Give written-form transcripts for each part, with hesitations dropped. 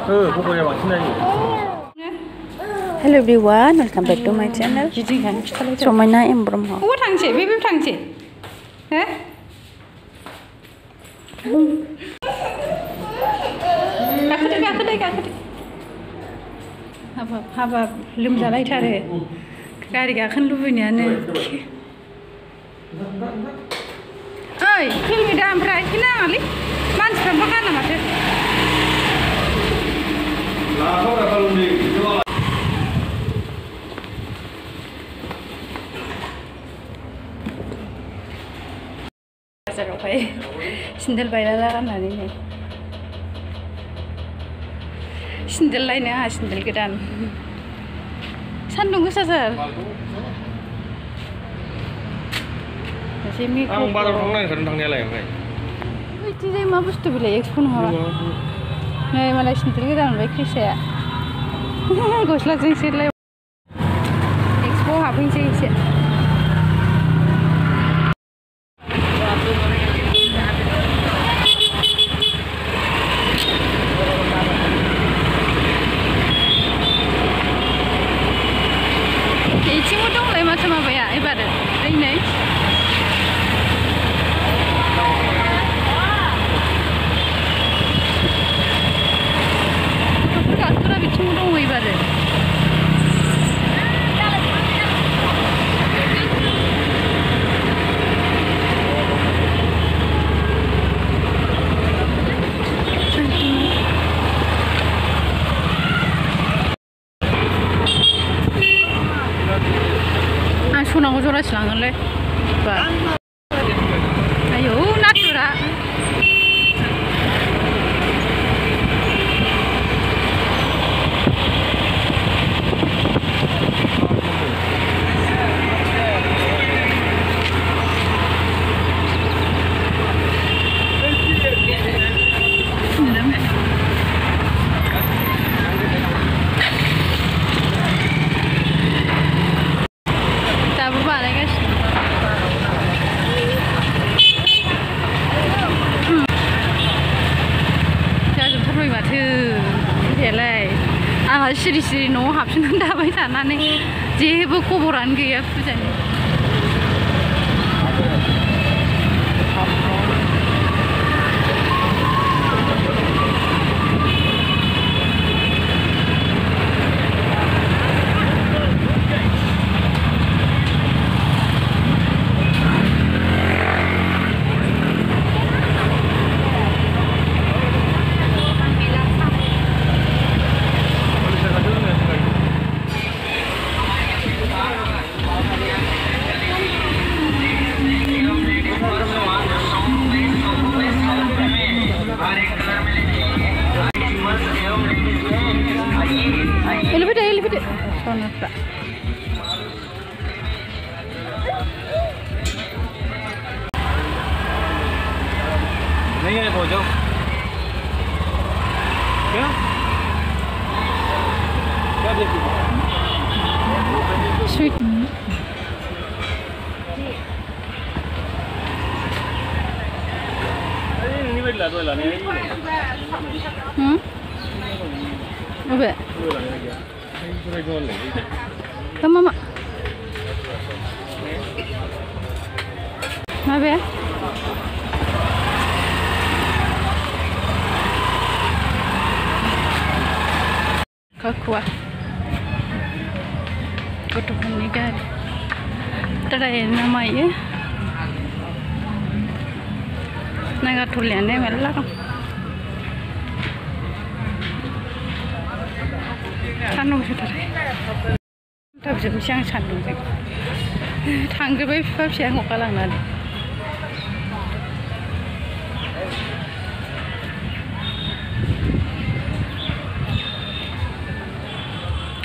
Hello everyone, welcome back to my channel. Samaina and Brahma. Who thanks it? Baby thanks it. Eh? Haba लोमजालायथारो गारि गाखोनो लुबैनायानो ओइ हेलमेटा ओमफ्राय नाङालै मानसिफ्रा मा गाना माथो बाजारावहाय सेन्देल बायला गाननानै नै सेन्देल लायनो आंहा सेन्देल गोदान सान्दुं गोसाथार आं बाजाराव थांनो नागिरदों थांनायालाय ओमफ्राय बिदि मा बुस्थु बेलाय एक्सप' नङाबा नै मालाय सेन्देल गोदान मोनबाय क्रिसाया गस्लाजोंसोलाय एक्सप' हाबफैनोसै एसे सनाखौ जरासे लांगोनलै आयौ नाथुरा सिरि सिरि न'आव हाबफिननानै दाबाय थानानै जेबो खबरानो गैया फुजानि नहीं है पहुंचो क्या क्या देखो स्वीट नहीं बैठला तो लाने अबे come mama अबे Kakua gotofonni gari tarayen namanya naga tuliannya mela dong sandung setelah tapi jam siang sandung sih tanggapai pihak siang ngokalang nadi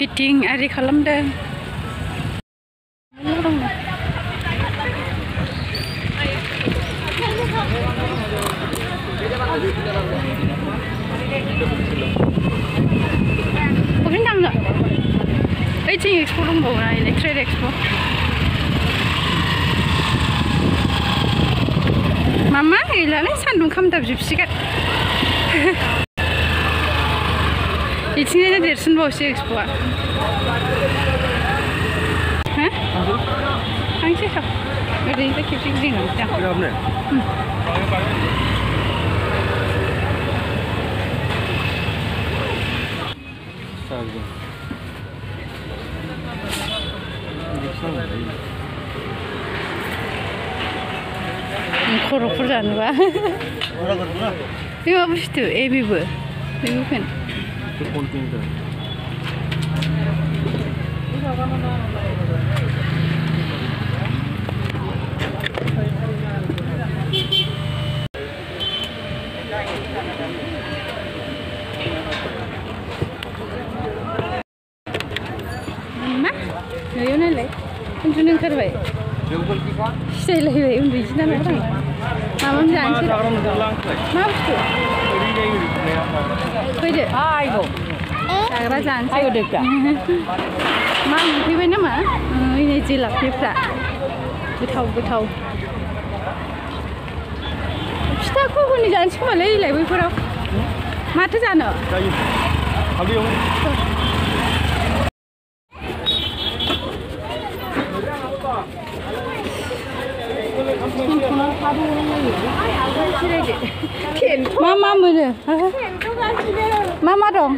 fitting ari खालामदों बबेनि थांनो ओइथिं एक्सप' दंबावो ना ट्रेड एक्सप' मामा गैलालै सान्दुं खामदाबजोबसिगोन Iथिंजायनो देरसिनबावसो एक्सप'आ ha? थांसै साव ओरैनो खेबसे गिदिंलांसै आं खर'फोर जानोबा बे मा बुस्थु बेबो फेन मा नैयाव नायलाय उन्दुनो ओंखारबाय सिजायलायबाय उन्दुनोसै नालाय माबा जानोसै मा बुस्थु फैदो जाग्रा जानोसै मा मोनफैबाय नामा नै जेलाफिफ्रा गोथाव गोथाव फिथा घुगुनि जानोसै खोमालै देलाय बैफोराव माथो जानो मा मोनो मा दं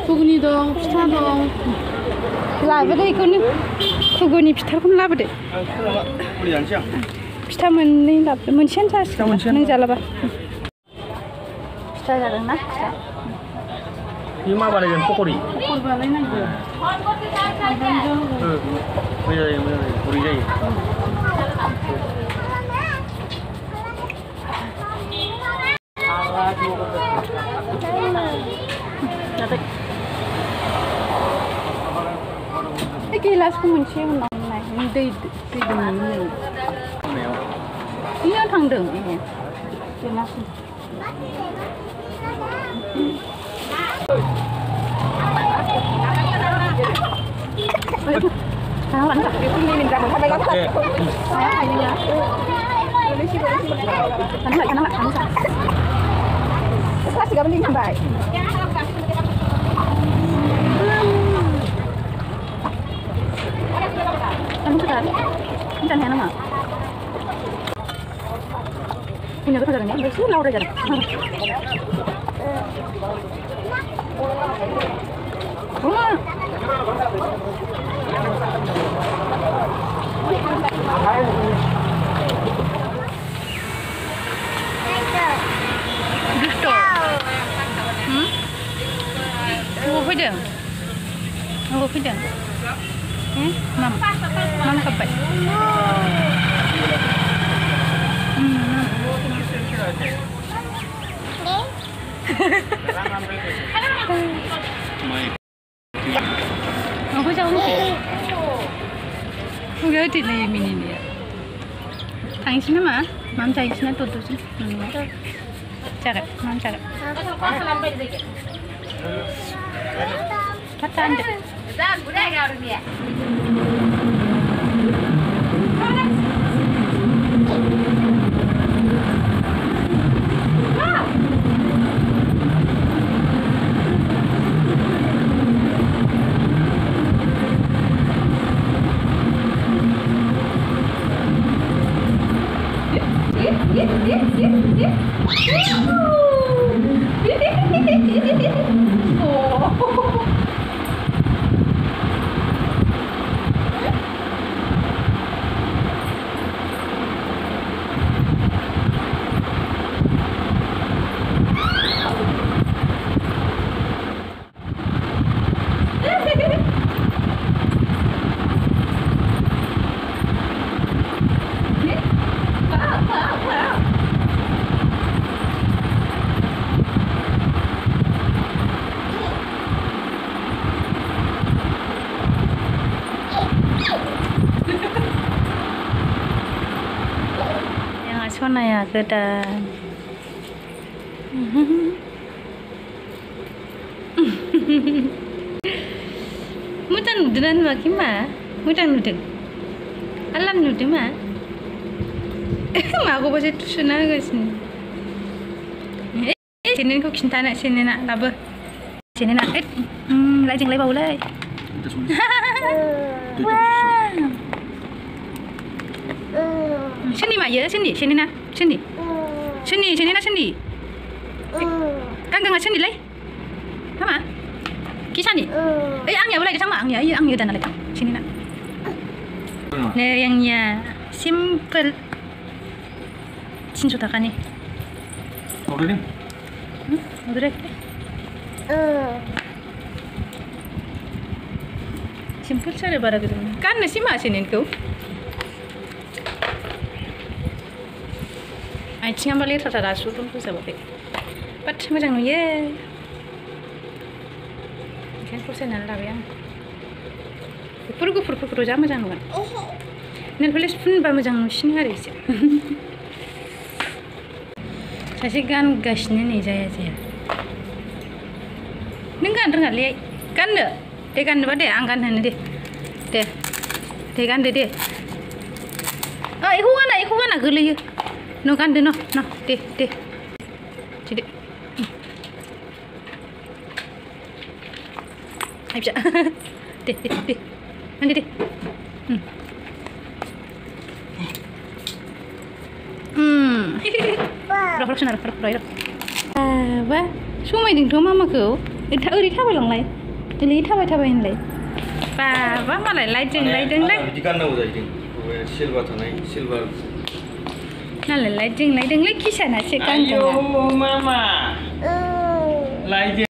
घुगुनि दं फिथा दं लाबोदो बेखौनो घुगुनि फिथाखौनो लाबोदो फिथा मोननै लाबोदो मोनसेयानो जासिगोन नों जालाबा फिथा जादोंना फिथा बे मा बानायगोन पक'रि बानायनांगौ मोजां जायो गुरै जायो गिलासखौ मोनसे उनावहाय दै दंमोन बेयाव थांदों गिलास Kasih kamu nih sampai. Kamu sekarang, jangan nama. Punya tuh sekarang ya, besok lau udah jalan. Rumah. Fidang, oh fidang, mam kapat. Aku jauh ni. Aku jauh di lagi mini ni. Tangis ni mah, mam tangis ni tu sih. Cakap, mam cakap. Kata anda. Dah, budak kau ni. Samaina goदान मोजां नुदोंना नुवाखै मा मोजां नुदों आलाम नुदों मा माखौबासो थुसोना होगासिनो सेनेनखौ खिन्थानो सेनेना लाबो Sini nak, lại chừng lấy bầu lên. Sini mak ya, sini nak, sini nak sini. Kan sini lấy. Sama? Kisah ni. Ang ya boleh sama ang ya dan lagi. Sini nak. Yang simple. 진짜 다가니. 어른이? 어디래? Simple cara barang gitu. Kan nasi masin kau. Aici am balik tata rasul pun tu sebab. Pat macam ni ye. Kan profesional lah yang. Puru jam macam ni. Nel polis pun macam ni sini hari sih. Saya kan gasnya nih saya. Nengkan dengar lihat kan deh. Dia kan apa deh angkat hanya deh. Dia kan deh. Iku mana geli. No kan deh no deh. Jadi. Ayo bisa. Deh. Nanti deh. Roh sana roh. Wah, semua ini tuh mama kau. Uri thapa langlai. Ini thapa ini lai. Wah, malah lai jeng. Jika nak udah jeng, silver tanai silver. Nah, lai jeng lai kisah nasi kan. Ayo mama. Lai jeng.